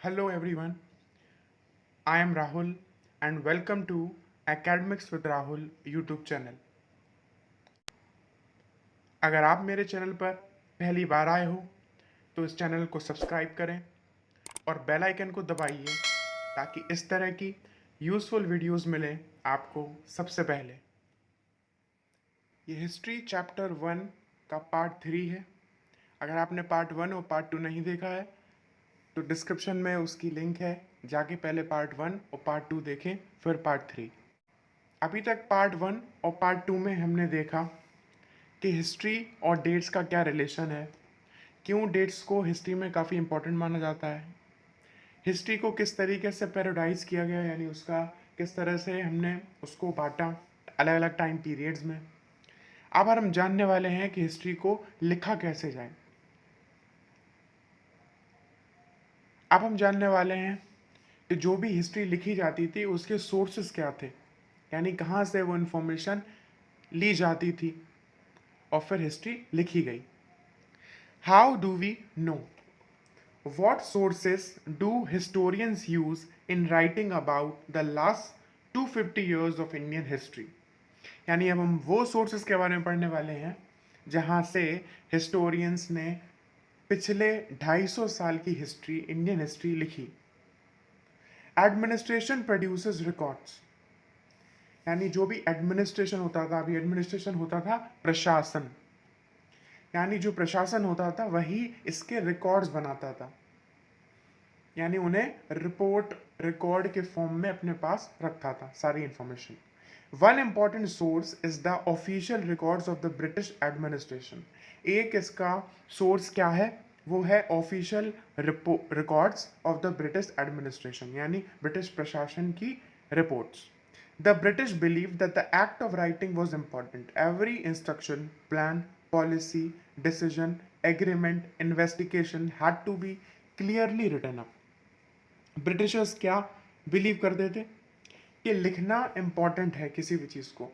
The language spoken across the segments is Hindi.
Hello everyone, I am Rahul and welcome to Academics with Rahul YouTube channel. अगर आप मेरे चैनल पर पहली बार आए हो तो इस चैनल को सब्सक्राइब करें और बेल आइकन को दबाइए ताकि इस तरह की यूज़फुल वीडियोस मिलें आपको सबसे पहले। ये हिस्ट्री चैप्टर 1 का पार्ट 3 है। अगर आपने पार्ट 1 और पार्ट 2 नहीं देखा है तो डिस्क्रिप्शन में उसकी लिंक है, जाके पहले पार्ट 1 और पार्ट 2 देखें, फिर पार्ट 3। अभी तक पार्ट 1 और पार्ट 2 में हमने देखा कि हिस्ट्री और डेट्स का क्या रिलेशन है, क्यों डेट्स को हिस्ट्री में काफ़ी इंपॉर्टेंट माना जाता है, हिस्ट्री को किस तरीके से पैराडाइज किया गया, यानी उसका किस तरह से हमने उसको बांटा अलग अलग टाइम पीरियड्स में। अब हम जानने वाले हैं कि हिस्ट्री को लिखा कैसे जाए। अब हम जानने वाले हैं कि जो भी हिस्ट्री लिखी जाती थी उसके सोर्सेस क्या थे, यानी कहाँ से वो इन्फॉर्मेशन ली जाती थी और फिर हिस्ट्री लिखी गई। How do we know? What sources do historians use in writing about the last 250 years of Indian history? यानी अब हम वो सोर्सेस के बारे में पढ़ने वाले हैं जहाँ से हिस्टोरियंस ने पिछले 250 साल की हिस्ट्री, इंडियन हिस्ट्री लिखी। एडमिनिस्ट्रेशन प्रोड्यूसेस रिकॉर्ड्स, यानी जो भी एडमिनिस्ट्रेशन होता था, अभी एडमिनिस्ट्रेशन होता था प्रशासन, यानी जो प्रशासन होता था वही इसके रिकॉर्ड्स बनाता था, यानी उन्हें रिपोर्ट रिकॉर्ड के फॉर्म में अपने पास रखता था सारी information. One important source is the official records of the British administration. एक इसका सोर्स क्या है? वो है official records of the British administration, यानी ब्रिटिश प्रशासन की reports. The British believed that the act of writing was important. Every instruction, plan, policy, decision, agreement, investigation had to be clearly written up. Britishers क्या बिलीव करते थे कि लिखना इंपॉर्टेंट है किसी भी चीज़ को।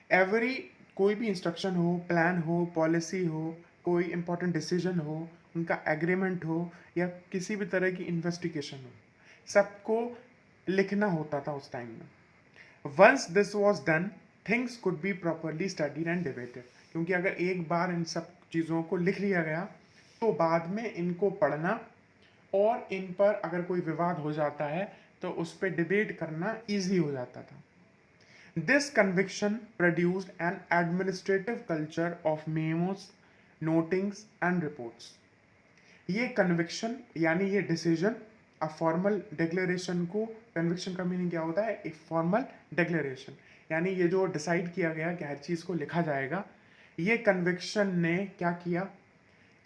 एवरी कोई भी इंस्ट्रक्शन हो, प्लान हो, पॉलिसी हो, कोई इंपॉर्टेंट डिसीजन हो, उनका एग्रीमेंट हो या किसी भी तरह की इन्वेस्टिगेशन हो, सबको लिखना होता था उस टाइम में। Once this was done, things could be properly studied and debated, क्योंकि अगर एक बार इन सब चीज़ों को लिख लिया गया तो बाद में इनको पढ़ना और इन पर अगर कोई विवाद हो जाता है तो उस पर डिबेट करना ईजी हो जाता था। This conviction produced N administrative culture of memos, notings and reports. ये कन्विक्शन यानी ये डिसीजन, अ फॉर्मल डिक्लेरेशन को, कन्विक्शन का मीनिंग क्या होता है? एक फॉर्मल डिक्लेरेशन, यानी ये जो डिसाइड किया गया कि हर चीज़ को लिखा जाएगा, ये कन्विक्शन ने क्या किया?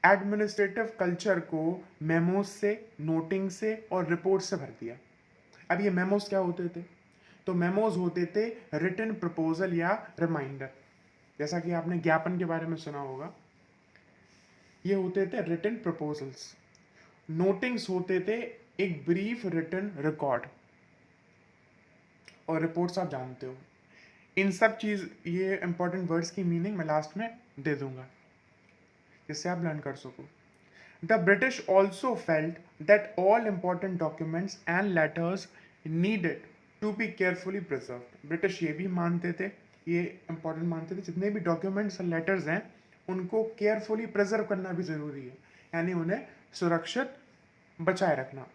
एडमिनिस्ट्रेटिव कल्चर को मेमोज से, नोटिंग से और रिपोर्ट से भर दिया। अब ये मेमोज क्या होते थे? तो मेमोज होते थे रिटन प्रपोजल या रिमाइंडर, जैसा कि आपने ज्ञापन के बारे में सुना होगा। ये होते थे रिटन प्रपोजल्स। नोटिंग्स होते थे एक ब्रीफ रिटन रिकॉर्ड, और रिपोर्ट्स आप जानते हो। इन सब चीज़, ये इंपॉर्टेंट वर्ड्स की मीनिंग मैं लास्ट में दे दूंगा जिससे आप लर्न कर सको। The British also felt that all important documents and letters needed to be carefully preserved. British ये भी मानते थे, ये important मानते थे, जितने भी documents और letters हैं उनको carefully preserve करना भी ज़रूरी है, यानी उन्हें सुरक्षित बचाए रखना।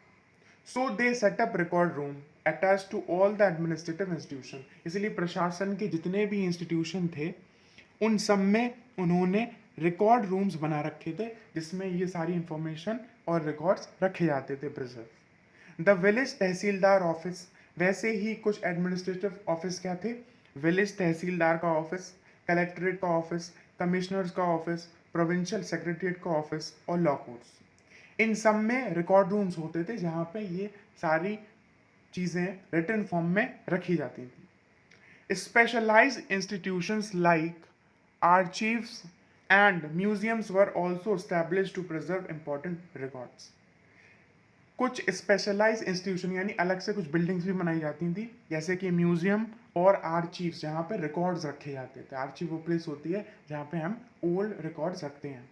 So they set up record room attached to all the administrative institution. इसलिए प्रशासन के जितने भी इंस्टीट्यूशन थे उन सब में उन्होंने रिकॉर्ड रूम्स बना रखे थे जिसमें ये सारी इंफॉर्मेशन और रिकॉर्ड्स रखे जाते थे preserve. The village tehsildar office, वैसे ही कुछ एडमिनिस्ट्रेटिव ऑफिस क्या थे? विलेज तहसीलदार का ऑफिस, कलेक्ट्रेट का ऑफिस, कमिश्नर्स का ऑफिस, प्रोविंशियल सेक्रेटरीट का ऑफिस और लॉ कोर्ट्स। इन सब में रिकॉर्ड रूम्स होते थे जहाँ पे ये सारी चीज़ें रिटन फॉर्म में रखी जाती थी। Specialised institutions like archives and museums were also established to preserve important records. कुछ स्पेशलाइज इंस्टीट्यूशन यानी अलग से कुछ बिल्डिंग्स भी बनाई जाती थी, जैसे कि म्यूजियम और आर्चीव्स, जहाँ पे रिकॉर्ड्स रखे जाते थे। आर्चीव वो प्लेस होती है जहाँ पे हम ओल्ड रिकॉर्ड्स रखते हैं।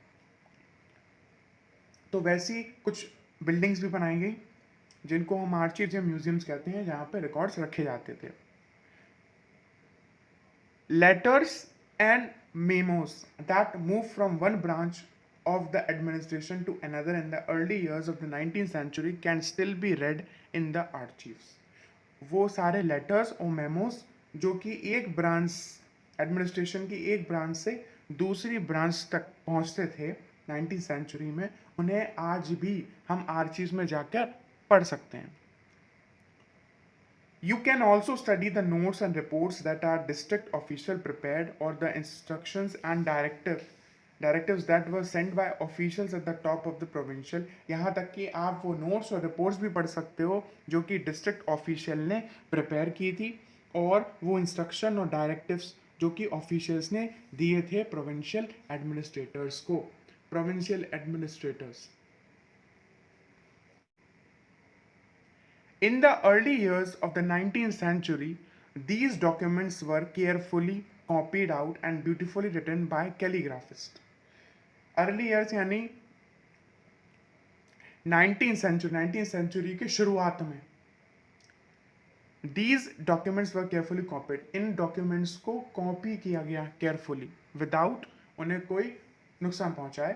तो वैसी कुछ बिल्डिंग्स भी बनाई गई जिनको हम आर्चीव्स या म्यूजियम्स कहते हैं, जहाँ पे रिकॉर्ड्स रखे जाते थे. Letters and memos that moved from one branch of the administration to another in the early years of the 19th century can still be read in the archives. वो सारे लेटर्स और मेमोज जो कि एक ब्रांच, एडमिनिस्ट्रेशन की एक ब्रांच से दूसरी ब्रांच तक पहुंचते थे 19th सेंचुरी में, उन्हें आज भी हम आर्चीव्स में जाकर पढ़ सकते हैं. You can also study the notes and reports that are district official prepared or the instructions and directives that were sent by officials at the top of the provincial. यहाँ तक कि आप वो notes और reports भी पढ़ सकते हो जो कि district official ने prepare की थी, और वो instruction और directives जो कि officials ने दिए थे provincial administrators को. provincial administrators. In the early years of the 19th century, these documents were carefully copied out and beautifully written by calligraphists. Early years यानी 19th century के शुरुआत में these documents were carefully copied. In documents को कॉपी किया गया carefully, without उन्हें कोई नुकसान पहुंचाए.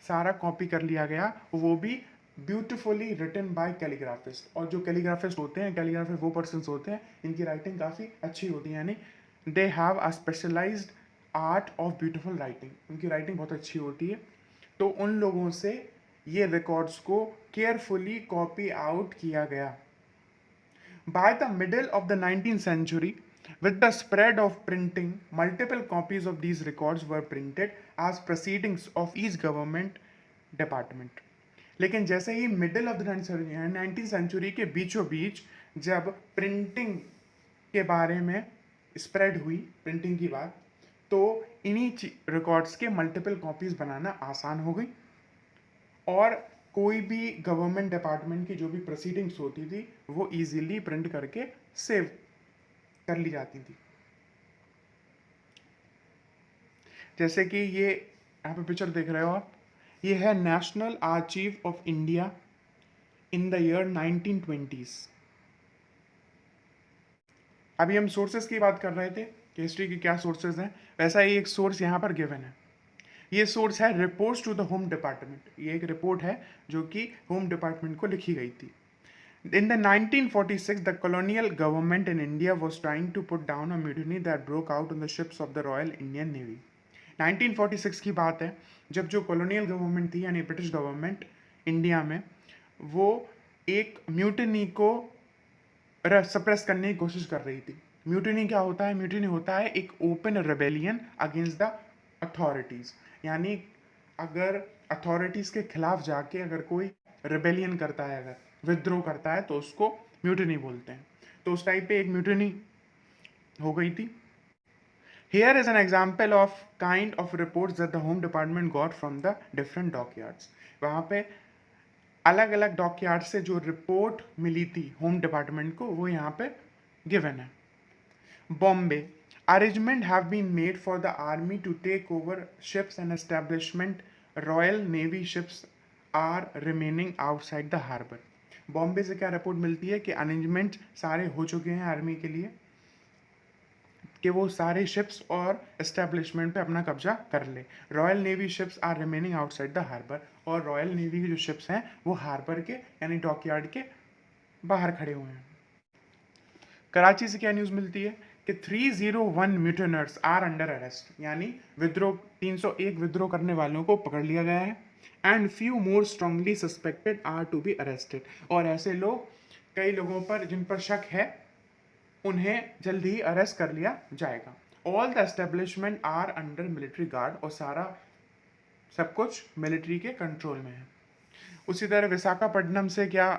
सारा कॉपी कर लिया गया, वो भी ब्यूटिफुली रिटन बाय कैलीग्राफिस्ट. और जो कैलीग्राफिस्ट होते हैं, कैलीग्राफिस्ट वो पर्सन होते हैं इनकी राइटिंग काफ़ी अच्छी होती है, यानी they have a specialised art of beautiful writing. उनकी राइटिंग बहुत अच्छी होती है. तो उन लोगों से ये रिकॉर्ड्स को केयरफुली कॉपी आउट किया गया. By the middle of the 19th century, with the spread of printing, multiple copies of these records were printed as proceedings of each government department. लेकिन जैसे ही middle of the 19th century के बीचों बीच जब प्रिंटिंग के बारे में स्प्रेड हुई, प्रिंटिंग की बात, तो इन्हीं रिकॉर्ड्स के मल्टीपल कॉपीज बनाना आसान हो गई, और कोई भी गवर्नमेंट डिपार्टमेंट की जो भी प्रोसीडिंग्स होती थी वो इजीली प्रिंट करके सेव कर ली जाती थी. जैसे कि ये यहाँ पे पिक्चर देख रहे हो आप, ये है national archive of India in the year 1920s. अभी हम सोर्सेज की बात कर रहे थे कि हिस्ट्री के क्या सोर्सेज हैं, वैसा ही एक सोर्स यहाँ पर गिवन है. ये सोर्स है reports to the home department. ये एक रिपोर्ट है जो कि होम डिपार्टमेंट को लिखी गई थी. In the 1946, the colonial government in India was trying to put down a mutiny that broke out on the ships of the Royal Indian Navy. 1946 की बात है, जब जो कॉलोनियल गवर्नमेंट थी यानी ब्रिटिश गवर्नमेंट इंडिया में, वो एक म्यूटिनी को सप्रेस करने की कोशिश कर रही थी. म्यूटिनी क्या होता है? म्यूटिनी होता है एक open rebellion against the authorities. यानी अगर अथॉरिटीज़ के खिलाफ जाके अगर कोई रेबेलियन करता है, अगर विद्रोह करता है, तो उसको म्यूटिनी बोलते हैं. तो उस टाइप पे एक म्यूटिनी हो गई थी. Here is an example of kind of reports that the Home Department got from the different dockyards. वहाँ पे अलग अलग डॉकयार्ड से जो रिपोर्ट मिली थी होम डिपार्टमेंट को, वो यहाँ पे गिवन है. Bombay, arrangement have been made for the army to take over ships and establishment. Royal Navy ships are remaining outside the harbor. Bombay से क्या रिपोर्ट मिलती है कि अरेंजमेंट सारे हो चुके हैं आर्मी के लिए कि वो सारे शिप्स और एस्टेब्लिशमेंट पे अपना कब्जा कर ले. Royal Navy ships are remaining outside the harbour. और रॉयल नेवी की जो शिप्स हैं वो हार्बर के यानी डॉकयार्ड के बाहर खड़े हुए हैं. कराची से क्या न्यूज़ मिलती है कि 301 म्यूटिनर्स आर अंडर अरेस्ट. यानी विद्रोह 301 विद्रोह करने वालों को पकड़ लिया गया है. And few more strongly suspected are to be arrested. और ऐसे लोग, कई लोगों पर जिन पर शक है, उन्हें जल्द ही अरेस्ट कर लिया जाएगा. All the establishment are under military guard. और सारा सब कुछ मिलिट्री के कंट्रोल में है. उसी तरह विशाखापट्टनम से क्या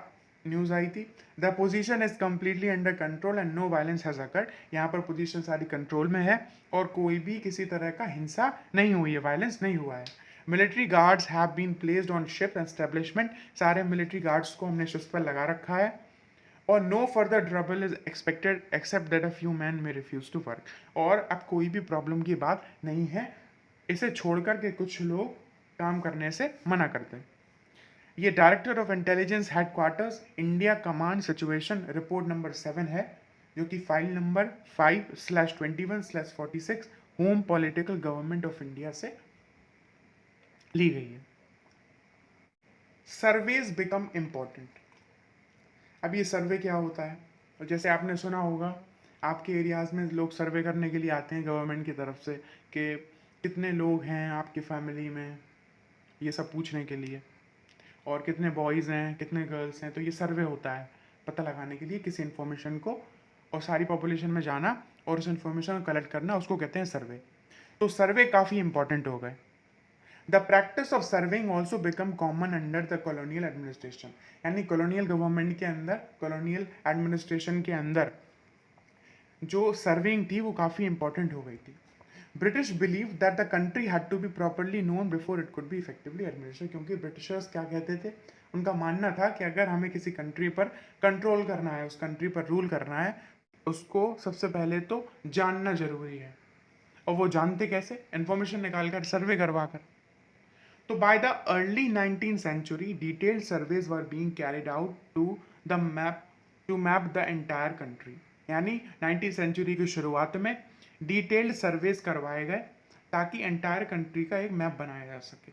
न्यूज़ आई थी? The position is completely under control and no violence has occurred. यहाँ पर पोजीशन सारी कंट्रोल में है और कोई भी किसी तरह का हिंसा नहीं हुई है, वायलेंस नहीं हुआ है. Military guards have been placed on ship establishment. सारे मिलिट्री गार्ड्स को हमने शिप्स पर लगा रखा है. और no further trouble is expected except that a few men may refuse to work. और अब कोई भी प्रॉब्लम की बात नहीं है, इसे छोड़कर के कुछ लोग काम करने से मना करते हैं. ये director of intelligence headquarters India command situation report number 7 है, जो कि file number 5/21/46 home political government of India से ली गई है। Surveys become important. अब ये सर्वे क्या होता है? और जैसे आपने सुना होगा, आपके एरियाज़ में लोग सर्वे करने के लिए आते हैं गवर्नमेंट की तरफ से कि कितने लोग हैं आपकी फैमिली में, ये सब पूछने के लिए, और कितने बॉयज़ हैं कितने गर्ल्स हैं। तो ये सर्वे होता है पता लगाने के लिए किसी इन्फॉर्मेशन को, और सारी पॉपुलेशन में जाना और उस इन्फॉर्मेशन को कलेक्ट करना, उसको कहते हैं सर्वे। तो सर्वे काफ़ी इंपॉर्टेंट हो गए। The practice of serving also become common under the colonial administration, यानी कॉलोनियल गवर्नमेंट के अंदर, कॉलोनियल एडमिनिस्ट्रेशन के अंदर जो सर्विंग थी वो काफ़ी इंपॉर्टेंट हो गई थी। British believe that the country had to be properly known before it could be effectively administrate, क्योंकि ब्रिटिशर्स क्या कहते थे, उनका मानना था कि अगर हमें किसी कंट्री पर कंट्रोल करना है, उस कंट्री पर रूल करना है, उसको सबसे पहले तो जानना जरूरी है। और वो जानते कैसे? इन्फॉर्मेशन निकाल कर, सर्वे करवा कर। तो by the early 19th century detailed surveys were being carried out to map the entire country, यानी 19th सेंचुरी की शुरुआत में डिटेल्ड सर्वेज करवाए गए ताकि एंटायर कंट्री का एक मैप बनाया जा सके।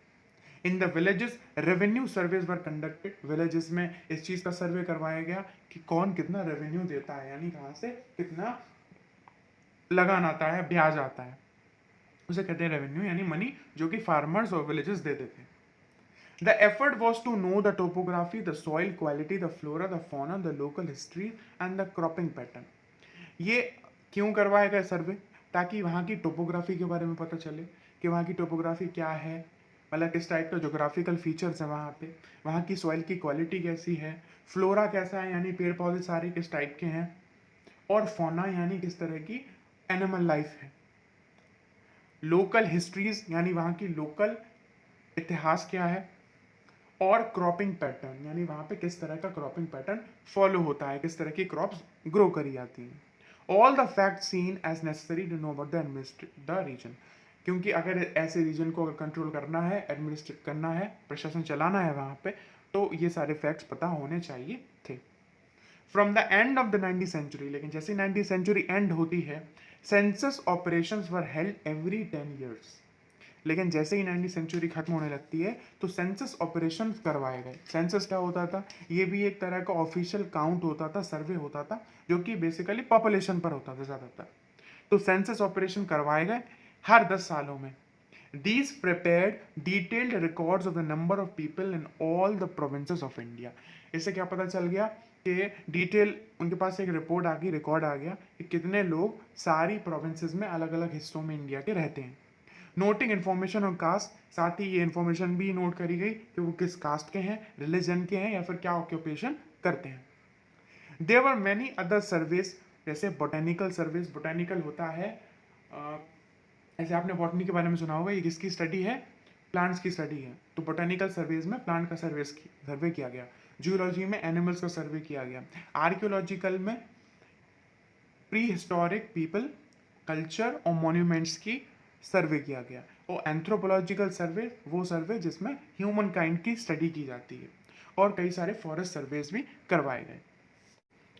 In the villages revenue surveys were conducted, villages में इस चीज़ का सर्वे करवाया गया कि कौन कितना रेवेन्यू देता है, यानी कहाँ से कितना लगान आता है, ब्याज आता है, उसे कहते हैं रेवेन्यू, यानी मनी जो कि फार्मर्स और विलेजेस देते थे। The effort was to know the topography, the soil quality, the flora, the fauna, the local history and the cropping pattern. ये क्यों करवाया गया सर्वे? ताकि वहाँ की टोपोग्राफी के बारे में पता चले कि वहाँ की टोपोग्राफी क्या है, मतलब किस टाइप का जोग्राफिकल फीचर्स है वहाँ पे, वहाँ की सॉइल की क्वालिटी कैसी है, फ्लोरा कैसा है, यानी पेड़ पौधे सारे किस टाइप के हैं, और फौना यानी किस तरह की एनिमल लाइफ है, लोकल हिस्ट्रीज यानी वहाँ की लोकल इतिहास क्या है, और क्रॉपिंग पैटर्न यानी वहाँ पे किस तरह का क्रॉपिंग पैटर्न फॉलो होता है, किस तरह की क्रॉप्स ग्रो करी जाती हैं। All the fact seen as necessary to know about the region, क्योंकि अगर ऐसे रीजन को अगर कंट्रोल करना है, एडमिनिस्ट्रेट करना है, प्रशासन चलाना है वहाँ पे, तो ये सारे फैक्ट्स पता होने चाहिए थे। From the end of the 19th century, लेकिन जैसे 19th सेंचुरी एंड होती है, census operations were held every 10 years। लेकिन जैसे ही 19th सेंचुरी खत्म होने लगती है तो सेंसस ऑपरेशन करवाए गए। सेंसस क्या होता था? ये भी एक तरह का ऑफिशियल काउंट होता था, सर्वे होता था, जो कि बेसिकली पॉपुलेशन पर होता था ज़्यादातर। तो सेंसस ऑपरेशन करवाए गए हर 10 सालों में। These prepared detailed records of the number of people in all the provinces of India। इससे क्या पता चल गया कि डिटेल उनके पास एक रिपोर्ट आ गई, रिकॉर्ड आ गया कि कितने लोग सारी प्रोविंसेस में अलग अलग हिस्सों में इंडिया के रहते हैं। नोटिंग इन्फॉर्मेशन ऑन कास्ट, साथ ही ये इन्फॉर्मेशन भी नोट करी गई कि वो किस कास्ट के हैं, रिलीजन के हैं, या फिर क्या ऑक्यूपेशन करते हैं। There were many other surveys, जैसे बोटेनिकल सर्वेज। बोटेनिकल होता है ऐसे आपने बॉटनी के बारे में सुना होगा, ये किसकी स्टडी है? प्लांट्स की स्टडी है। तो बोटेनिकल सर्वेज में प्लांट का सर्वे किया गया। जूलॉजी में एनिमल्स का सर्वे किया गया। आर्कियोलॉजिकल में प्री हिस्टोरिक पीपल, कल्चर और मॉन्यूमेंट्स की सर्वे किया गया। और एंथ्रोपोलॉजिकल सर्वे वो सर्वे जिसमें ह्यूमन काइंड की स्टडी की जाती है। और कई सारे फॉरेस्ट सर्वेज भी करवाए गए।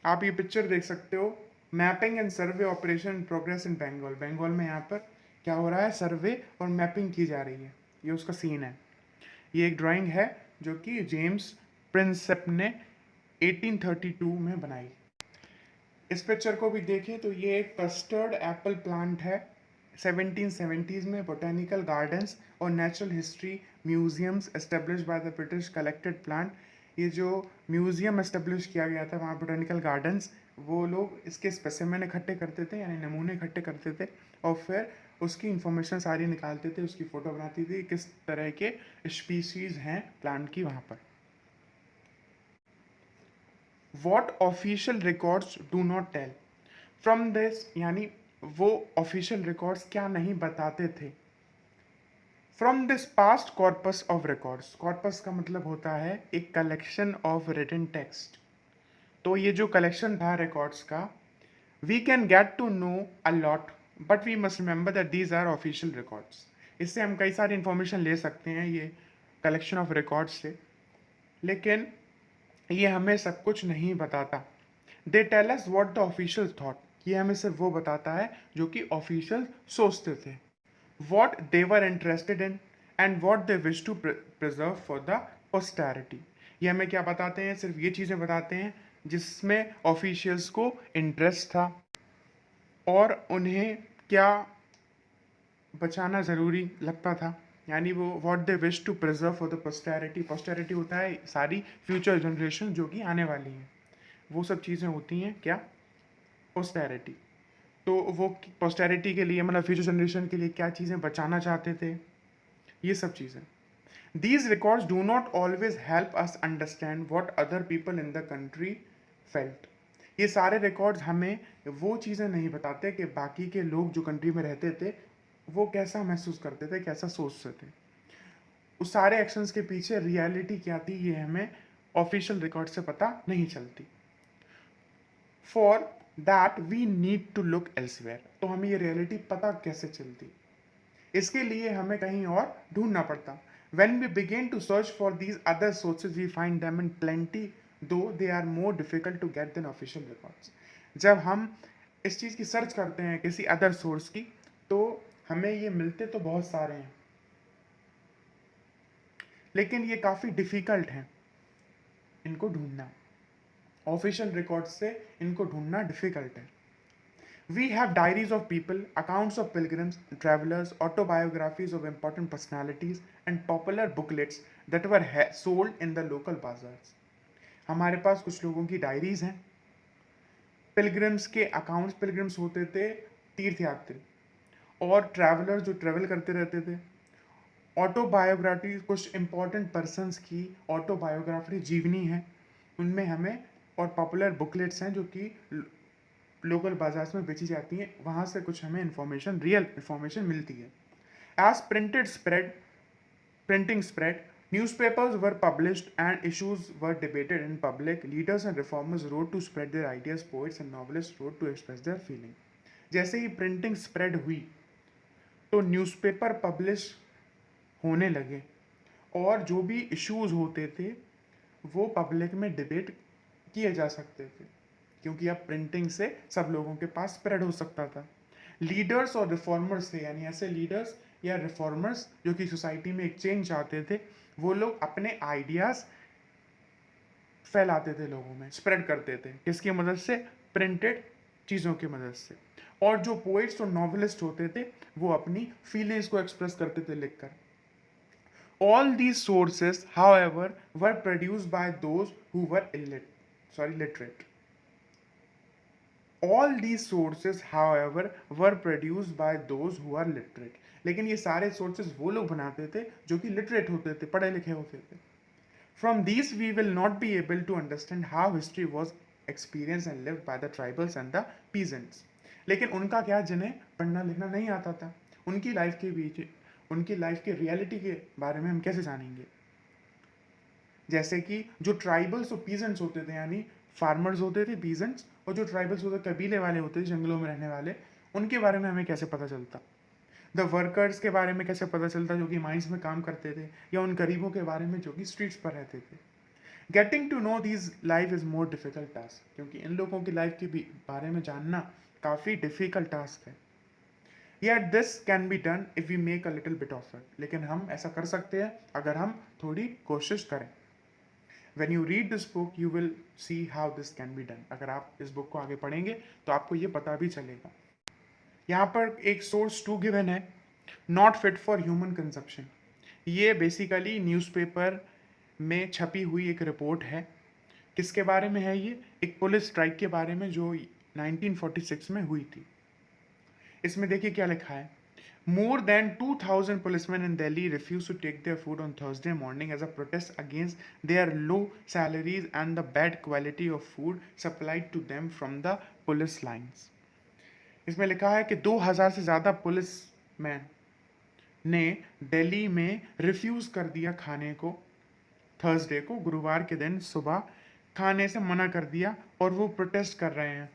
आप ये पिक्चर देख सकते हो, mapping and survey operation progress in Bengal. Bengal में यहाँ पर क्या हो रहा है? सर्वे और मैपिंग की जा रही है, ये उसका सीन है। ये एक ड्राइंग है जो कि जेम्स प्रिंसेप ने 1832 में बनाई। इस पिक्चर को भी देखें तो ये एक कस्टर्ड एप्पल प्लांट है। 1770s में बोटेनिकल गार्डन्स और natural history museums establish by the British collected plant. ये जो म्यूजियम एस्टेब्लिश किया गया था वहाँ बोटेनिकल गार्डन्स, वो लोग इसके स्पेसिमेन इकट्ठे करते थे, यानी नमूने इकट्ठे करते थे, और फिर उसकी इंफॉर्मेशन सारी निकालते थे, उसकी फ़ोटो बनाती थी किस तरह के स्पीसीज़ हैं प्लांट की वहाँ पर। What official records do not tell from this, यानी वो ऑफिशियल रिकॉर्ड्स क्या नहीं बताते थे। From this past corpus of records, corpus का मतलब होता है एक कलेक्शन ऑफ रिटन टेक्स्ट। तो ये जो कलेक्शन था रिकॉर्ड्स का, we can get to know a lot, but we must remember that these are official records. इससे हम कई सारी इंफॉर्मेशन ले सकते हैं ये कलेक्शन ऑफ रिकॉर्ड्स से, लेकिन ये हमें सब कुछ नहीं बताता। They tell us what the official thought, ये हमें सिर्फ वो बताता है जो कि ऑफिशियल सोचते थे, what they were interested in and what they wish to preserve for the posterity. ये हमें क्या बताते हैं? सिर्फ ये चीज़ें बताते हैं जिसमें ऑफिशियल्स को इंटरेस्ट था और उन्हें क्या बचाना ज़रूरी लगता था। यानी वो what they wish to preserve for the posterity, posterity होता है सारी फ्यूचर जनरेशन जो कि आने वाली हैं, वो सब चीज़ें होती हैं क्या? पोस्टेरिटी। तो वो पोस्टेरिटी के लिए मतलब फ्यूचर जनरेशन के लिए क्या चीज़ें बचाना चाहते थे, ये सब चीज़ें। These records do not always help us understand what other people in the country felt. ये सारे रिकॉर्ड्स हमें वो चीज़ें नहीं बताते कि बाकी के लोग जो कंट्री में रहते थे वो कैसा महसूस करते थे, कैसा सोचते थे। उस सारे एक्शंस के पीछे रियलिटी क्या थी ये हमें ऑफिशियल रिकॉर्ड से पता नहीं चलती। For that we need to look elsewhere, तो हमें ये रियलिटी पता कैसे चलती? इसके लिए हमें कहीं और ढूंढना पड़ता। When we begin to search for these other sources we find them in plenty, though they are more difficult to get than official records. जब हम इस चीज़ की सर्च करते हैं किसी अदर सोर्स की, तो हमें ये मिलते तो बहुत सारे हैं, लेकिन ये काफ़ी डिफिकल्ट हैं इनको ढूंढना। ऑफिशियल रिकॉर्ड से इनको ढूंढना डिफिकल्ट है। We have diaries of people, accounts of pilgrims, travelers, autobiographies of important personalities, and popular booklets that were sold in the local bazaars. हमारे पास कुछ लोगों की डायरीज हैं, पिलग्रिम्स के अकाउंट्स, पिलग्रिम्स होते थे तीर्थयात्री, और ट्रैवलर जो ट्रैवल करते रहते थे, ऑटोबायोग्राफी कुछ इंपॉर्टेंट पर्सनस की ऑटोबायोग्राफी जीवनी है उनमें हमें, और पॉपुलर बुकलेट्स हैं जो कि लोकल बाजार में बेची जाती हैं, वहाँ से कुछ हमें इंफॉर्मेशन, रियल इंफॉर्मेशन मिलती है। As printed spread printing spread, newspapers were published and issues were debated in public, leaders and reformers wrote to spread their ideas, poets and novelist wrote to express their feeling. जैसे ही प्रिंटिंग स्प्रेड हुई तो न्यूज़पेपर पब्लिश होने लगे और जो भी इश्यूज होते थे वो पब्लिक में डिबेट किए जा सकते थे, क्योंकि अब प्रिंटिंग से सब लोगों के पास स्प्रेड हो सकता था। लीडर्स और रिफॉर्मर्स थे, यानी ऐसे लीडर्स या रिफॉर्मर्स जो कि सोसाइटी में एक चेंज चाहते थे, वो लोग अपने आइडियाज फैलाते थे लोगों में, स्प्रेड करते थे, किसकी मदद से? प्रिंटेड चीज़ों की मदद से। और जो पोइट्स और नॉवेलिस्ट होते थे वो अपनी फीलिंग्स को एक्सप्रेस करते थे लिखकर। All these sources, however, were produced by those who were literate. All these sources, however, were produced by those who are literate. लेकिन ये सारे sources वो लोग बनाते थे जो कि literate होते थे, पढ़े लिखे होते थे. From these, we will not be able to understand how history was experienced and lived by the tribals and the peasants. लेकिन उनका क्या, जिन्हें पढ़ना लिखना नहीं आता था, उनकी लाइफ के बीच, उनकी लाइफ के रियलिटी के बारे में हम कैसे जानेंगे? जैसे कि जो ट्राइबल्स और पीजेंट्स होते थे, यानी फार्मर्स होते थे पीजेंट्स, और जो ट्राइबल्स होते कबीले वाले होते थे जंगलों में रहने वाले, उनके बारे में हमें कैसे पता चलता? द वर्कर्स के बारे में कैसे पता चलता जो कि माइंस में काम करते थे, या उन गरीबों के बारे में जो कि स्ट्रीट्स पर रहते थे? Getting to know these life is more difficult task, क्योंकि इन लोगों की लाइफ के बारे में जानना काफ़ी डिफिकल्ट टास्क है। Yet this can be done if we make a little bit of it. लेकिन हम ऐसा कर सकते हैं अगर हम थोड़ी कोशिश करें। When you read this book, you will see how this can be done. अगर आप इस बुक को आगे पढ़ेंगे तो आपको ये पता भी चलेगा। यहाँ पर एक सोर्स 2 गिवन है, not fit for human consumption. ये बेसिकली न्यूज़पेपर में छपी हुई एक रिपोर्ट है। किसके बारे में है ये? एक पुलिस स्ट्राइक के बारे में जो 1946 में हुई थी। इसमें देखिए क्या लिखा है। More than 2,000 policemen in Delhi refused to take their food on Thursday morning as a protest against their low salaries and the bad quality of food supplied to them from the police lines. इसमें लिखा है कि 2,000 से ज़्यादा पुलिसमैन ने दिल्ली में रिफ्यूज़ कर दिया खाने को, थर्सडे को, गुरुवार के दिन सुबह खाने से मना कर दिया, और वो प्रोटेस्ट कर रहे हैं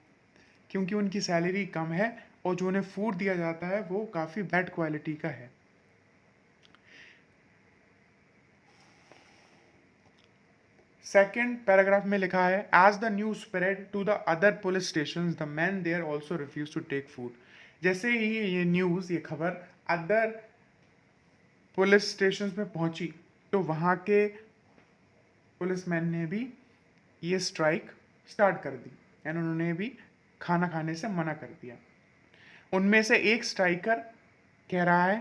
क्योंकि उनकी सैलरी कम है और जो उन्हें फूड दिया जाता है वो काफ़ी बैड क्वालिटी का है। सेकेंड पैराग्राफ में लिखा है, as the news spread to the other police station the man there also refuse to take food. जैसे ही ये न्यूज़, ये खबर अदर पुलिस स्टेशन में पहुंची तो वहाँ के पुलिसमैन ने भी ये स्ट्राइक स्टार्ट कर दी एंड उन्होंने भी खाना खाने से मना कर दिया। उनमें से एक स्ट्राइकर कह रहा है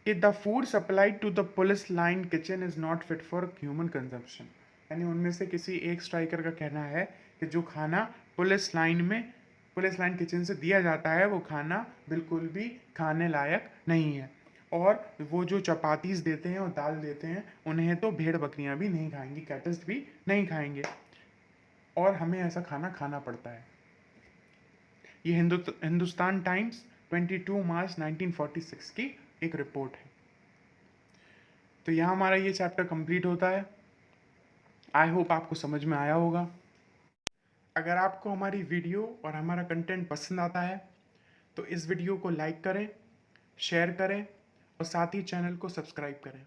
कि the food supplied to the police line kitchen is not fit for human consumption. यानी उनमें से किसी एक स्ट्राइकर का कहना है कि जो खाना पुलिस लाइन किचन से दिया जाता है वो खाना बिल्कुल भी खाने लायक नहीं है, और वो जो चपातीस देते हैं और दाल देते हैं उन्हें तो भेड़ बकरियां भी नहीं खाएंगी, कैटल्स भी नहीं खाएंगे, और हमें ऐसा खाना खाना पड़ता है। ये हिंदुस्तान टाइम्स 22 मार्च 1946 की एक रिपोर्ट है। तो यहाँ हमारा ये चैप्टर कंप्लीट होता है। आई होप आपको समझ में आया होगा। अगर आपको हमारी वीडियो और हमारा कंटेंट पसंद आता है तो इस वीडियो को लाइक करें, शेयर करें और साथ ही चैनल को सब्सक्राइब करें।